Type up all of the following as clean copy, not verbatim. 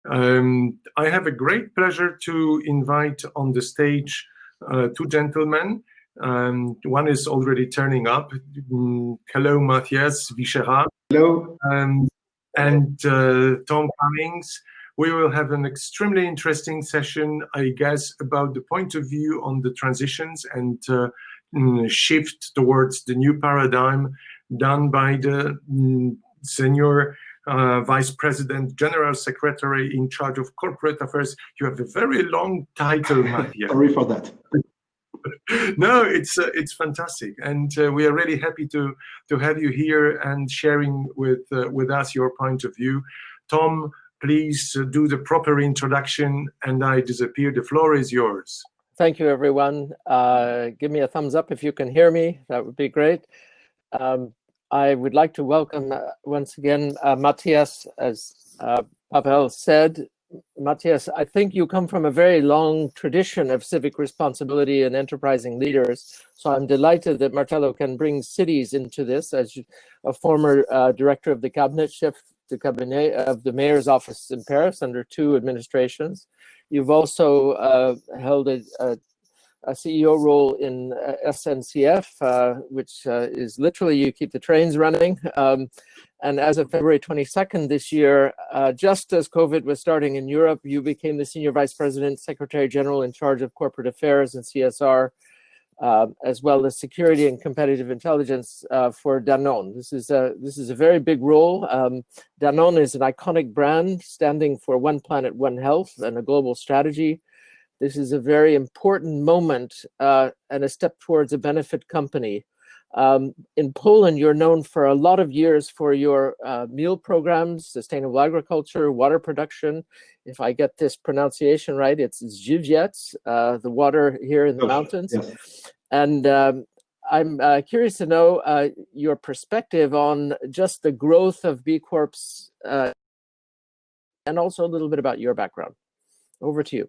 I have a great pleasure to invite on the stage two gentlemen. One is already turning up. Hello, Mathias Vicherat. Hello. And Tom Cummings. We will have an extremely interesting session, I guess, about the point of view on the transitions and shift towards the new paradigm done by the senior Vice President, General Secretary in charge of corporate affairs. You have a very long title, Mathias. Sorry for that. No, it's fantastic, and we are really happy to have you here and sharing with us your point of view. Tom, please do the proper introduction, and I disappear. The floor is yours. Thank you, everyone. Give me a thumbs up if you can hear me. That would be great. I would like to welcome once again Mathias, as Pavel said. Mathias, I think you come from a very long tradition of civic responsibility and enterprising leaders. So I'm delighted that Marcello can bring cities into this as a former director of the cabinet, chef de cabinet of the mayor's office in Paris under 2 administrations. You've also held a CEO role in SNCF, which is literally you keep the trains running. And as of February 22nd this year, just as COVID was starting in Europe, you became the Senior Vice President, Secretary General in charge of Corporate Affairs and CSR, as well as Security and Competitive Intelligence for Danone. This is a very big role. Danone is an iconic brand standing for One Planet, One Health and a global strategy. This is a very important moment and a step towards a benefit company. In Poland, you're known for a lot of years for your meal programs, sustainable agriculture, water production. If I get this pronunciation right, it's Żywiec, the water here in the mountains. Yes. And I'm curious to know your perspective on just the growth of B Corps and also a little bit about your background. Over to you.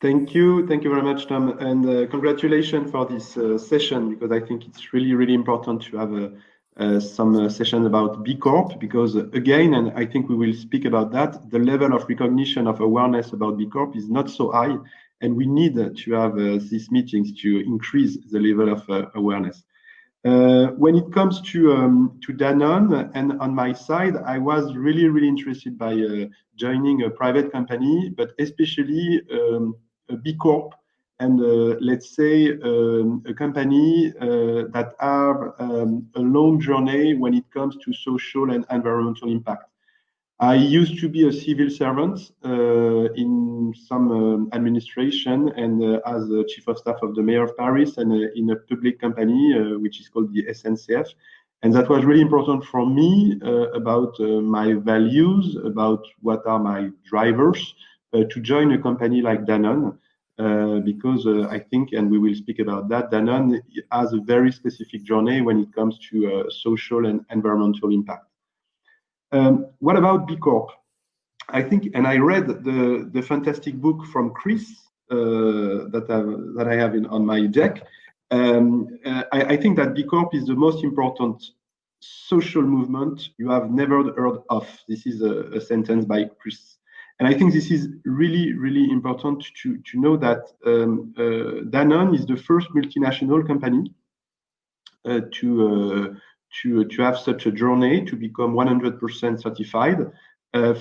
Thank you very much, Tom, and congratulations for this session, because I think it's really important to have some session about B Corp, because again, and I think we will speak about that, the level of recognition of awareness about B Corp is not so high, and we need to have these meetings to increase the level of awareness. When it comes to Danone, and on my side, I was really interested by joining a private company, but especially a B Corp, and let's say a company that have a long journey when it comes to social and environmental impact. I used to be a civil servant in some administration and as a chief of staff of the mayor of Paris and in a public company which is called the SNCF. And that was really important for me about my values, about what are my drivers to join a company like Danone, because I think, and we will speak about that, Danone has a very specific journey when it comes to social and environmental impact. What about B Corp? I think, and I read the fantastic book from Chris that I have on my deck. I think that B Corp is the most important social movement you have never heard of. This is a sentence by Chris. And I think this is really important to know that Danone is the first multinational company to have such a journey to become 100% certified.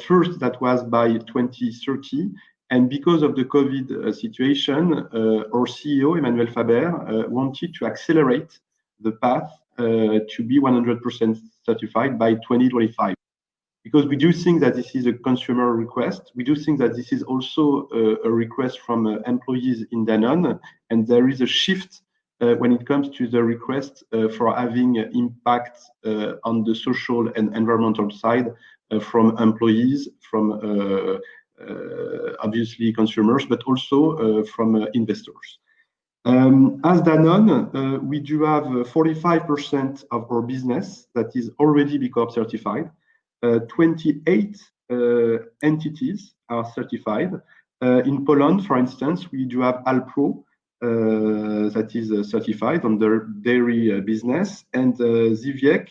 First, that was by 2030. And because of the COVID situation, our CEO, Emmanuel Faber, wanted to accelerate the path to be 100% certified by 2025. Because we do think that this is a consumer request. We do think that this is also a request from employees in Danone. And there is a shift when it comes to the request for having impact on the social and environmental side from employees, from obviously consumers, but also from investors. As Danone, we do have 45% of our business that is already B Corp certified. 28 entities are certified. In Poland, for instance, we do have Alpro that is certified on their dairy business, and Żywiec,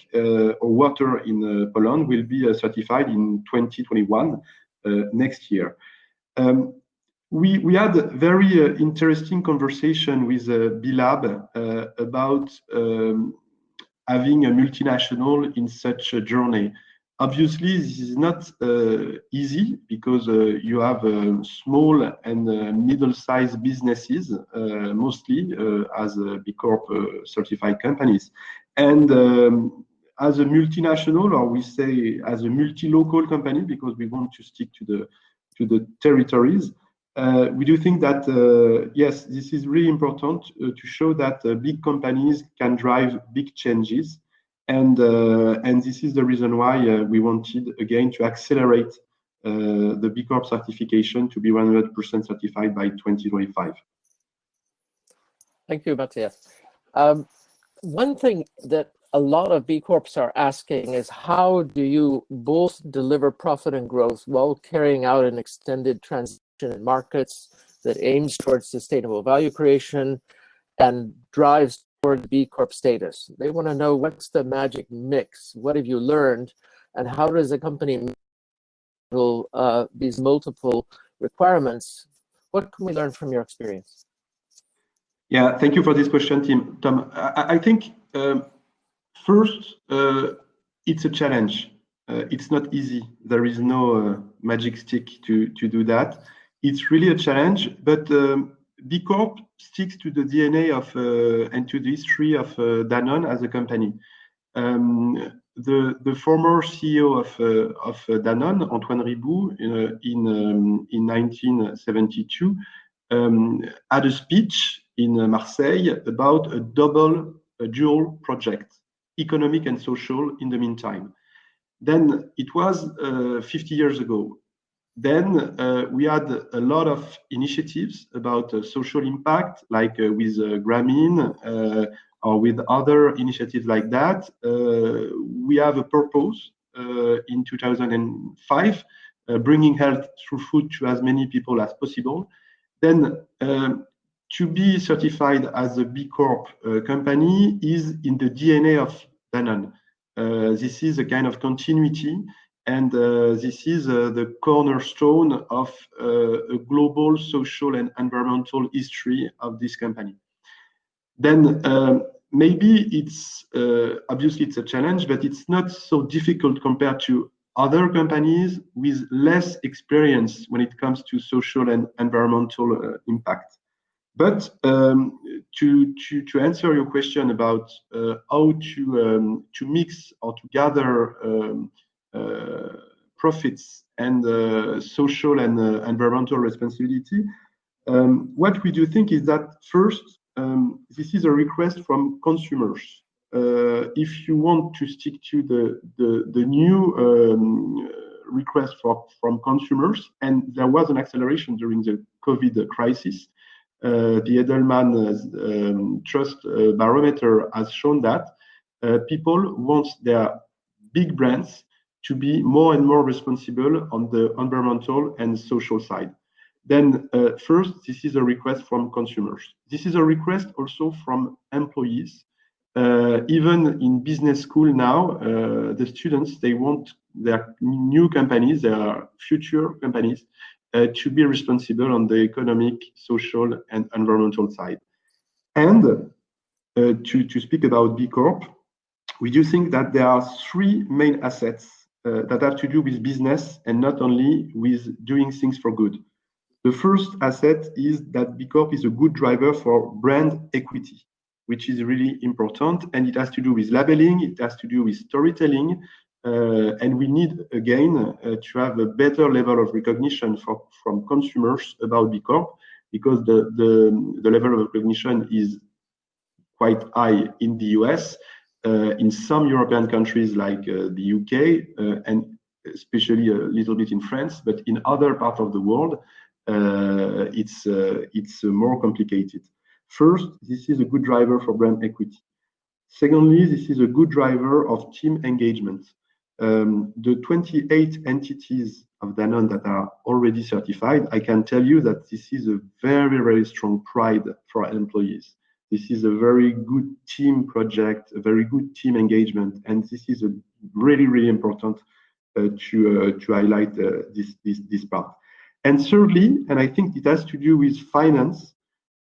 or water in Poland, will be certified in 2021. next year. We had a very interesting conversation with B-Lab about having a multinational in such a journey. Obviously, this is not easy because you have small and middle-sized businesses, mostly as B Corp certified companies. And as a multinational, or we say as a multi-local company, because we want to stick to the territories, we do think that, yes, this is really important to show that big companies can drive big changes. And this is the reason why we wanted, again, to accelerate the B Corp certification to be 100% certified by 2025. Thank you, Mathias. One thing that a lot of B Corps are asking is, how do you both deliver profit and growth while carrying out an extended transition in markets that aims towards sustainable value creation and drives toward B Corp status? They want to know, what's the magic mix? What have you learned? And how does a company handle these multiple requirements? What can we learn from your experience? Yeah, thank you for this question, Tom. I think first, it's a challenge. It's not easy. There is no magic stick to do that. It's really a challenge, but B Corp sticks to the DNA of and to the history of Danone as a company. The former CEO of Danone, Antoine Riboud, in 1972, had a speech in Marseille about a dual project, economic and social, in the meantime. Then it was 50 years ago. Then we had a lot of initiatives about social impact, like with Grameen or with other initiatives like that. We have a purpose in 2005, bringing health through food to as many people as possible. Then to be certified as a B Corp company is in the DNA of Danone. This is a kind of continuity, and this is the cornerstone of a global social and environmental history of this company. Then maybe it's obviously it's a challenge, but it's not so difficult compared to other companies with less experience when it comes to social and environmental impact. But to answer your question about how to mix or to gather profits and social and environmental responsibility, what we do think is that first, this is a request from consumers. If you want to stick to the new request from consumers, and there was an acceleration during the COVID crisis. The Edelman Trust Barometer has shown that people want their big brands to be more and more responsible on the environmental and social side. Then first, this is a request from consumers. This is a request also from employees. Even in business school now, the students, they want their new companies, their future companies, to be responsible on the economic, social, and environmental side. And to speak about B Corp, we do think that there are three main assets that have to do with business and not only with doing things for good. The first asset is that B Corp is a good driver for brand equity, which is really important, and it has to do with labeling, it has to do with storytelling, and we need, again, to have a better level of recognition from consumers about B Corp, because the level of recognition is quite high in the US, in some European countries like the UK, and especially a little bit in France, but in other parts of the world, it's more complicated. First, this is a good driver for brand equity. Secondly, this is a good driver of team engagement. The 28 entities of Danone that are already certified, I can tell you that this is a very, very strong pride for our employees. This is a very good team project, a very good team engagement, and this is a really, really important to highlight this part. And thirdly, and I think it has to do with finance,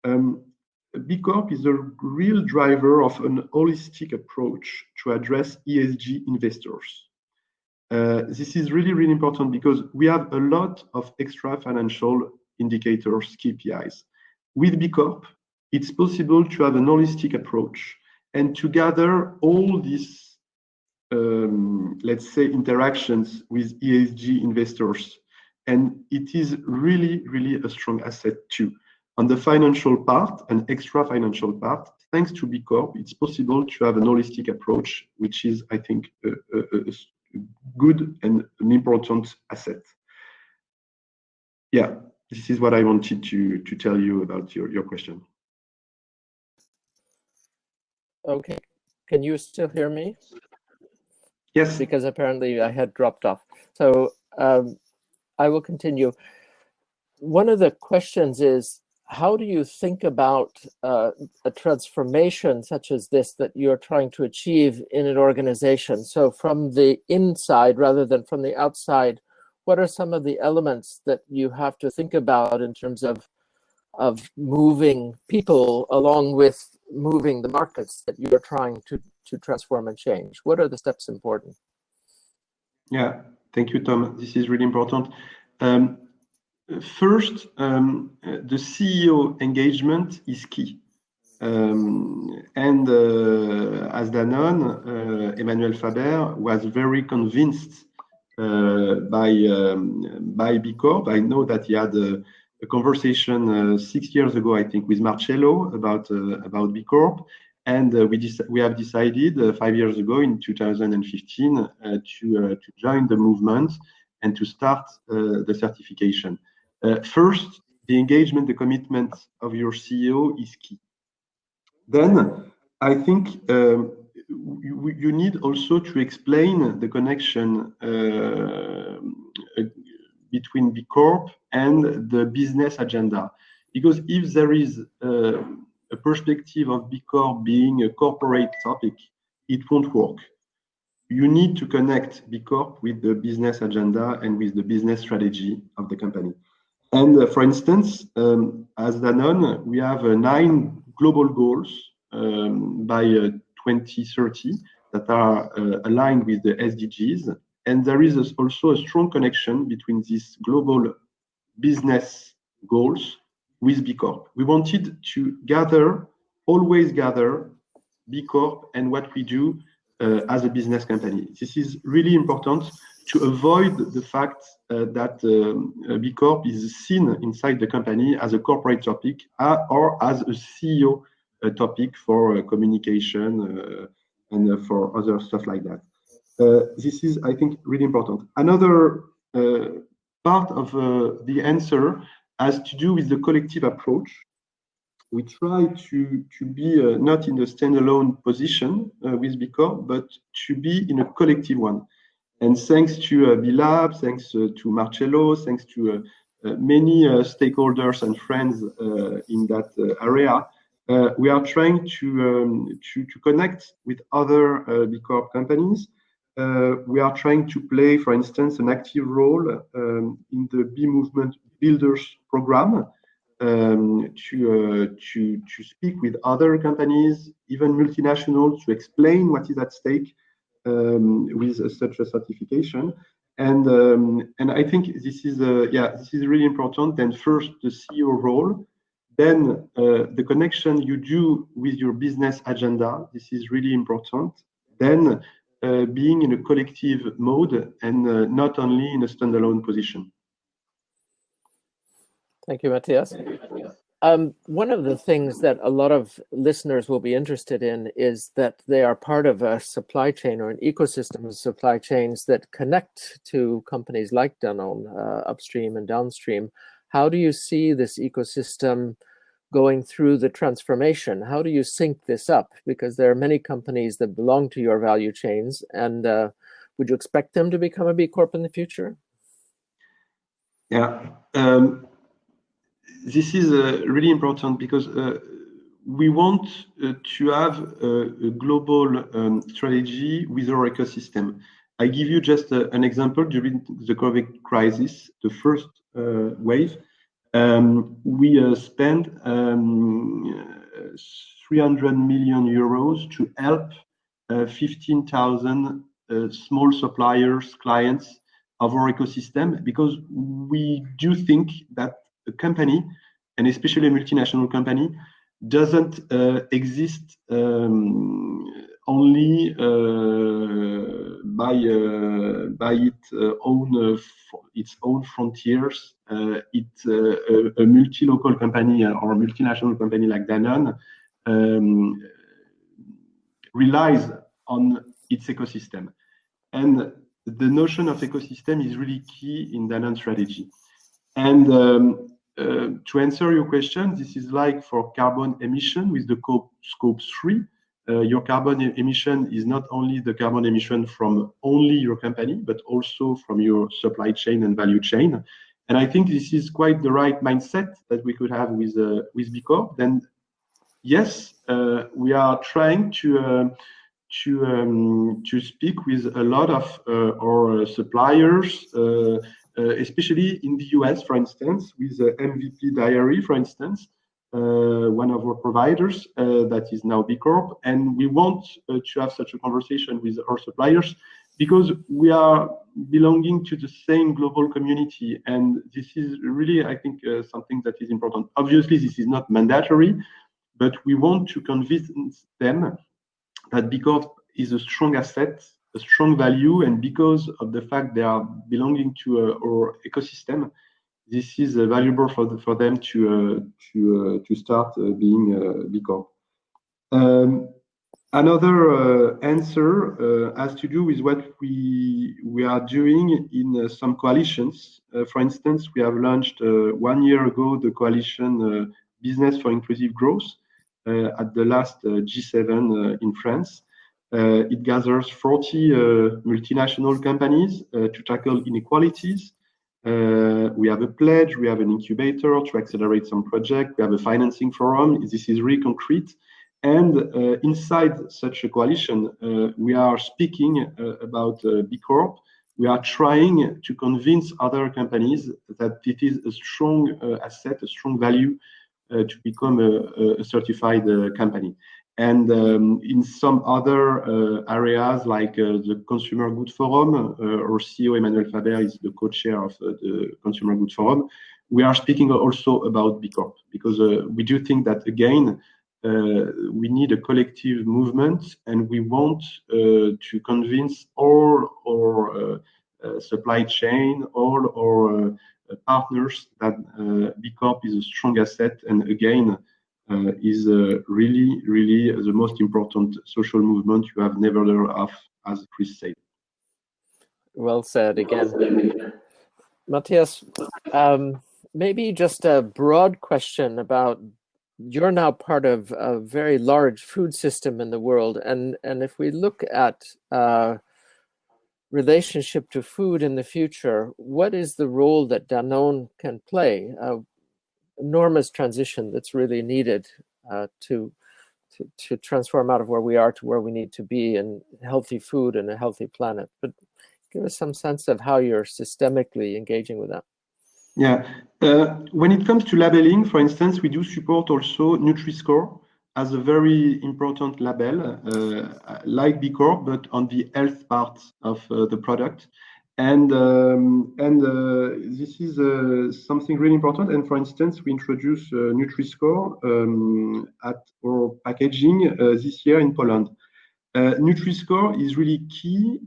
B Corp is a real driver of an holistic approach to address ESG investors. This is really, really important because we have a lot of extra financial indicators, KPIs. With B Corp, it's possible to have an holistic approach and to gather all these, let's say, interactions with ESG investors. And it is really, really a strong asset too. On the financial part and extra financial part, thanks to B Corp, it's possible to have an holistic approach, which is, I think, a good and an important asset. Yeah, this is what I wanted to tell you about your question. Okay, can you still hear me? Yes. Because apparently I had dropped off. So I will continue. One of the questions is, how do you think about a transformation such as this that you're trying to achieve in an organization? So from the inside rather than from the outside, what are some of the elements that you have to think about in terms of moving people along with moving the markets that you're trying to transform and change? What are the steps important? Yeah, thank you, Tom. This is really important. First, the CEO engagement is key. And as Danone, Emmanuel Faber was very convinced by B Corp. I know that he had a conversation 6 years ago, I think, with Marcello about B Corp. And we have decided 5 years ago in 2015 to join the movement and to start the certification. First, the engagement, the commitment of your CEO is key. Then I think you need also to explain the connection between B Corp and the business agenda. Because if there is a perspective of B Corp being a corporate topic, it won't work. You need to connect B Corp with the business agenda and with the business strategy of the company. And for instance, as Danone, we have 9 global goals by 2030 that are aligned with the SDGs. And there is also a strong connection between these global business goals with B Corp. We wanted to always gather B Corp and what we do as a business company. This is really important to avoid the fact that B Corp is seen inside the company as a corporate topic or as a CEO topic for communication and for other stuff like that. This is, I think, really important. Another part of the answer has to do with the collective approach. We try to be not in a standalone position with B Corp, but to be in a collective one. And thanks to B Lab, thanks to Marcello, thanks to many stakeholders and friends in that area, we are trying to connect with other B Corp companies. We are trying to play, for instance, an active role in the B Movement Builders program to speak with other companies, even multinationals, to explain what is at stake with such a certification. And I think this is this is really important. Then first the CEO role, then the connection you do with your business agenda. This is really important. Then being in a collective mode and not only in a standalone position. Thank you, Mathias. One of the things that a lot of listeners will be interested in is that they are part of a supply chain or an ecosystem of supply chains that connect to companies like Danone, upstream and downstream. How do you see this ecosystem going through the transformation? How do you sync this up? Because there are many companies that belong to your value chains, and would you expect them to become a B Corp in the future? Yeah. This is really important because we want to have a global strategy with our ecosystem. I give you just an example. During the COVID crisis, the first wave, we spent 300 million euros to help 15,000 small suppliers, clients of our ecosystem, because we do think that a company, and especially a multinational company, doesn't exist only by its own frontiers. It's a multi-local company or a multinational company like Danone relies on its ecosystem, and the notion of ecosystem is really key in Danone strategy. And to answer your question, this is like for carbon emission with the scope 3. Your carbon emission is not only the carbon emission from only your company, but also from your supply chain and value chain. And I think this is quite the right mindset that we could have with B Corp. Then, yes, we are trying to speak with a lot of our suppliers, especially in the US, for instance, with MVP Diary, for instance, one of our providers that is now B Corp. And we want to have such a conversation with our suppliers because we are belonging to the same global community. And this is really, I think, something that is important. Obviously, this is not mandatory, but we want to convince them that B Corp is a strong asset, a strong value, and because of the fact they are belonging to our ecosystem, this is valuable for them to start being B Corp. Another answer has to do with what we are doing in some coalitions. For instance, we have launched 1 year ago the coalition Business for Inclusive Growth at the last G7 in France. It gathers 40 multinational companies to tackle inequalities. We have a pledge, we have an incubator to accelerate some project, we have a financing forum. This is really concrete. And inside such a coalition, we are speaking about B Corp. We are trying to convince other companies that it is a strong asset, a strong value to become a certified company. And in some other areas like the Consumer Good Forum, our CEO Emmanuel Faber is the co-chair of the Consumer Good Forum. We are speaking also about B Corp because we do think that, again, we need a collective movement, and we want to convince all our supply chain, all our partners that B Corp is a strong asset, and again, is really, really the most important social movement you have never heard of, as Chris said. Well said again. Mathias, maybe just a broad question about, you're now part of a very large food system in the world, and if we look at relationship to food in the future, what is the role that Danone can play? Enormous transition that's really needed to transform out of where we are to where we need to be in healthy food and a healthy planet. But give us some sense of how you're systemically engaging with that. Yeah, when it comes to labeling, for instance, we do support also Nutri-Score as a very important label, like B Corp, but on the health part of the product. And this is something really important. And for instance, we introduced Nutri-Score at our packaging this year in Poland. Nutri-Score is really key.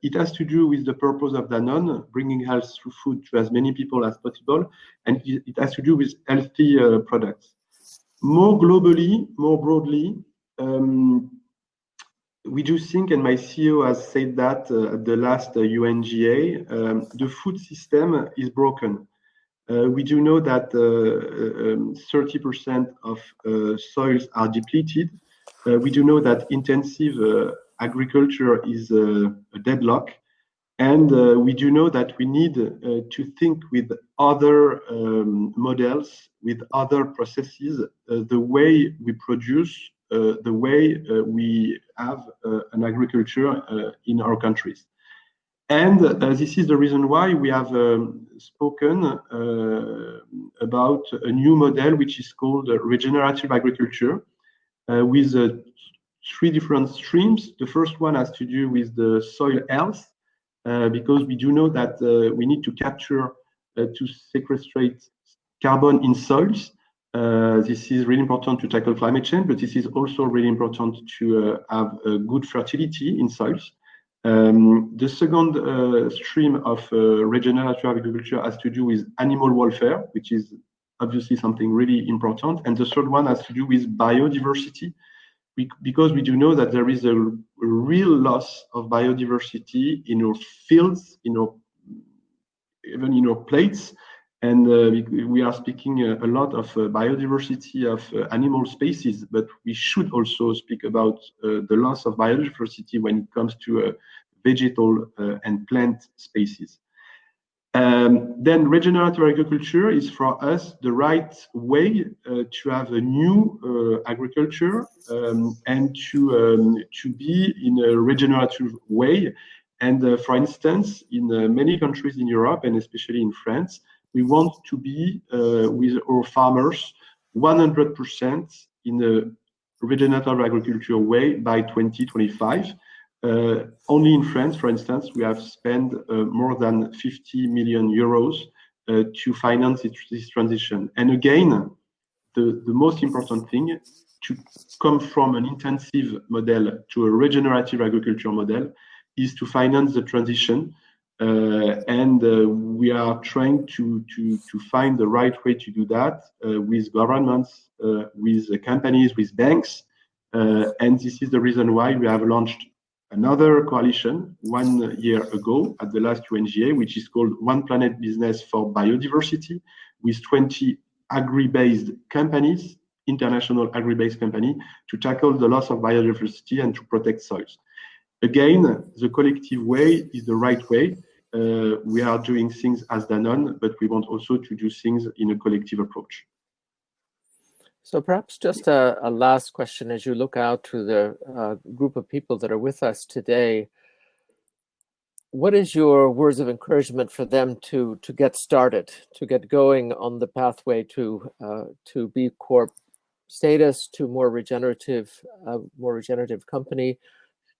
It has to do with the purpose of Danone, bringing health through food to as many people as possible. And it has to do with healthy products. More globally, more broadly, we do think, and my CEO has said that at the last UNGA, the food system is broken. We do know that 30% of soils are depleted. We do know that intensive agriculture is a deadlock. And we do know that we need to think with other models, with other processes, the way we produce the way we have an agriculture in our countries. And this is the reason why we have spoken about a new model, which is called regenerative agriculture, with 3 different streams. The first one has to do with the soil health, because we do know that we need to capture, to sequestrate carbon in soils. This is really important to tackle climate change, but this is also really important to have a good fertility in soils. The second stream of regenerative agriculture has to do with animal welfare, which is obviously something really important. And the third one has to do with biodiversity, because we do know that there is a real loss of biodiversity in our fields, even in our plates. And we are speaking a lot of biodiversity of animal species, but we should also speak about the loss of biodiversity when it comes to vegetal and plant species. Then regenerative agriculture is for us the right way to have a new agriculture and to be in a regenerative way. And for instance, in many countries in Europe, and especially in France, we want to be with our farmers 100% in a regenerative agriculture way by 2025. Only in France, for instance, we have spent more than 50 million euros to finance this transition. And again, the most important thing, to come from an intensive model to a regenerative agriculture model, is to finance the transition. We are trying to find the right way to do that with governments, with companies, with banks. And this is the reason why we have launched another coalition 1 year ago at the last UNGA, which is called One Planet Business for Biodiversity, with 20 agri-based companies, international agri-based companies, to tackle the loss of biodiversity and to protect soils. Again, the collective way is the right way. We are doing things as Danone, but we want also to do things in a collective approach. So perhaps just a last question as you look out to the group of people that are with us today. What is your words of encouragement for them to get started, to get going on the pathway to B Corp status, to more regenerative company,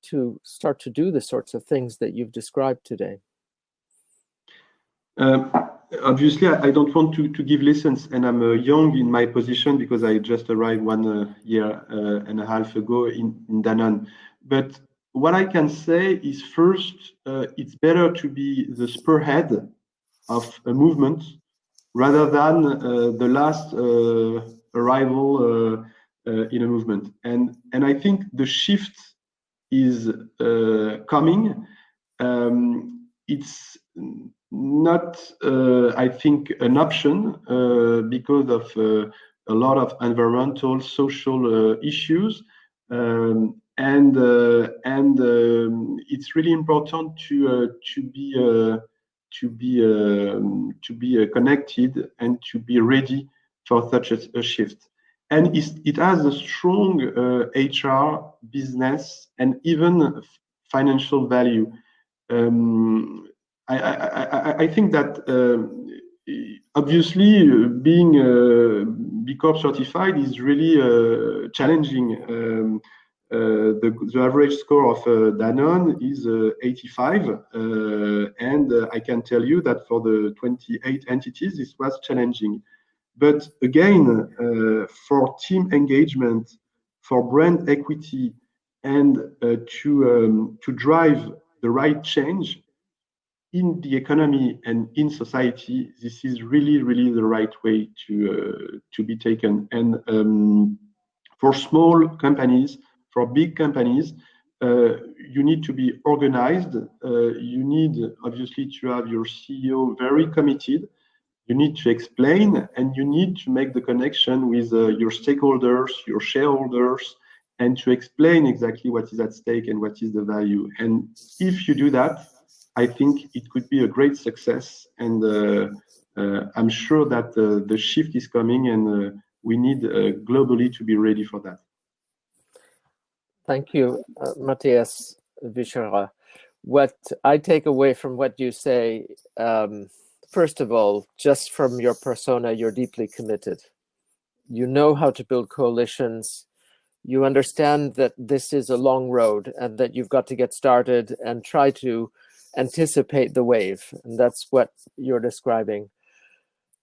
to start to do the sorts of things that you've described today? Obviously, I don't want to give lessons, and I'm young in my position because I just arrived 1 year and a half ago in Danone. But what I can say is, first, it's better to be the spearhead of a movement rather than the last arrival in a movement. And I think the shift is coming. It's not, I think, an option because of a lot of environmental, social issues, and it's really important to be connected and to be ready for such a shift. And it has a strong HR, business, and even financial value. I think that obviously being B Corp certified is really challenging. The average score of Danone is 85, and I can tell you that for the 28 entities, this was challenging. But again, for team engagement, for brand equity, and to drive the right change in the economy and in society, this is really, really the right way to be taken. And for small companies, for big companies, you need to be organized. You need, obviously, to have your CEO very committed. You need to explain, and you need to make the connection with your stakeholders, your shareholders, and to explain exactly what is at stake and what is the value. And if you do that, I think it could be a great success. And I'm sure that the shift is coming, and we need globally to be ready for that. Thank you, Mathias Vicherat. What I take away from what you say, first of all, just from your persona, you're deeply committed. You know how to build coalitions. You understand that this is a long road and that you've got to get started and try to anticipate the wave. And that's what you're describing.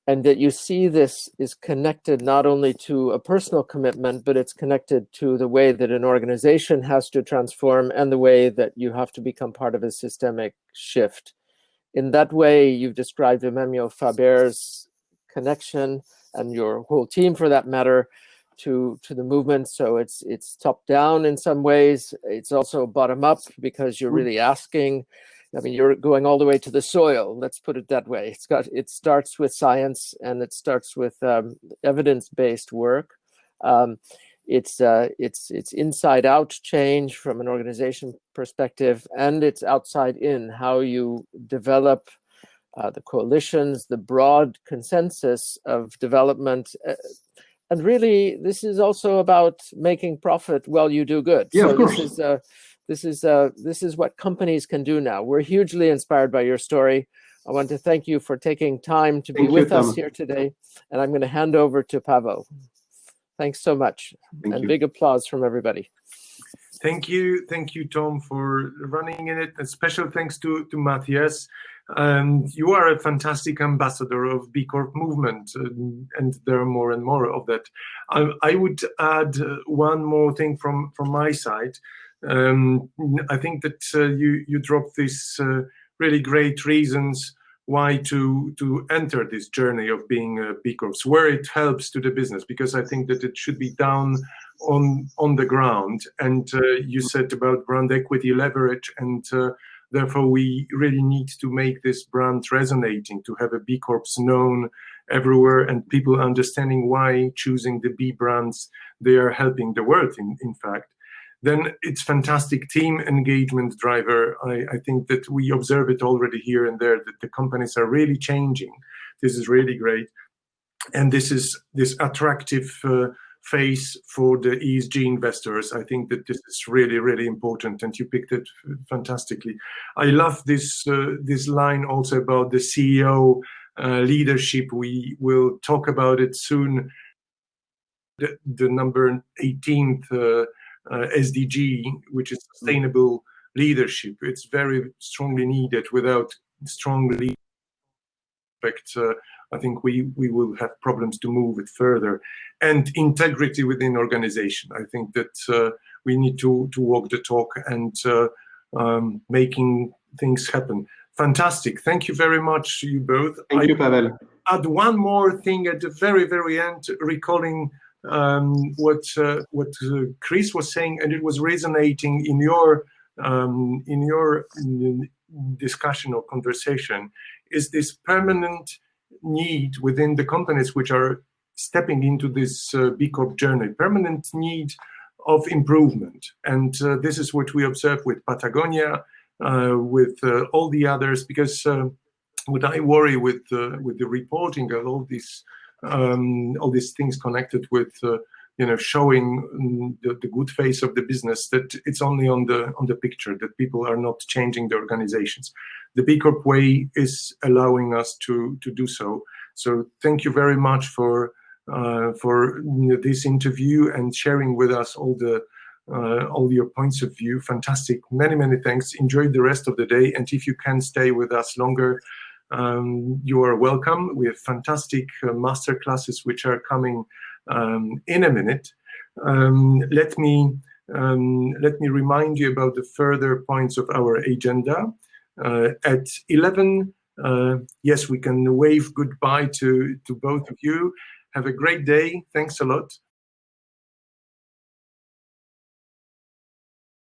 And that you see this is connected not only to a personal commitment, but it's connected to the way that an organization has to transform and the way that you have to become part of a systemic shift. In that way, you've described Emmanuel Faber's connection, and your whole team for that matter, to the movement. So it's top down in some ways. It's also bottom up because you're really asking. I mean, you're going all the way to the soil. Let's put it that way. It starts with science, and it starts with evidence-based work. It's inside out change from an organization perspective, and it's outside in, how you develop the coalitions, the broad consensus of development. And really, this is also about making profit while you do good. Yeah, so of course. This is what companies can do now. We're hugely inspired by your story. I want to thank you for taking time to be with us here today. And I'm going to hand over to Pavel. Thanks so much. Thank you. Big applause from everybody. Thank you, Tom, for running in it. A special thanks to Mathias. You are a fantastic ambassador of B Corp movement, and there are more and more of that. I would add one more thing from my side. I think that you dropped these really great reasons why to enter this journey of being a B Corp, where it helps to the business, because I think that it should be down on the ground. And you said about brand equity leverage, and therefore we really need to make this brand resonating, to have a B Corps known everywhere and people understanding why choosing the B brands, they are helping the world in fact. Then it's fantastic team engagement driver. I think that we observe it already here and there, that the companies are really changing. This is really great. And this is this attractive face for the ESG investors. I think that this is really, really important, and you picked it fantastically. I love this line also about the CEO leadership. We will talk about it soon. The number 18th SDG, which is sustainable leadership. It's very strongly needed. Without strong leadership, I think we will have problems to move it further. And integrity within organization. I think that we need to walk the talk and making things happen. Fantastic. Thank you very much, you both. Thank you, Pavel. Add one more thing at the very, very end, recalling what Chris was saying, and it was resonating in your discussion or conversation, is this permanent need within the companies which are stepping into this B Corp journey, permanent need of improvement. And this is what we observe with Patagonia, with all the others, because what I worry with the reporting of all these things connected with showing the good face of the business, that it's only on the picture, that people are not changing the organizations. The B Corp way is allowing us to do so. So thank you very much for this interview and sharing with us all your points of view. Fantastic. Many thanks. Enjoy the rest of the day, and if you can stay with us longer, you are welcome. We have fantastic master classes which are coming in a minute. Let me remind you about the further points of our agenda. At 11, yes, we can wave goodbye to both of you. Have a great day. Thanks a lot.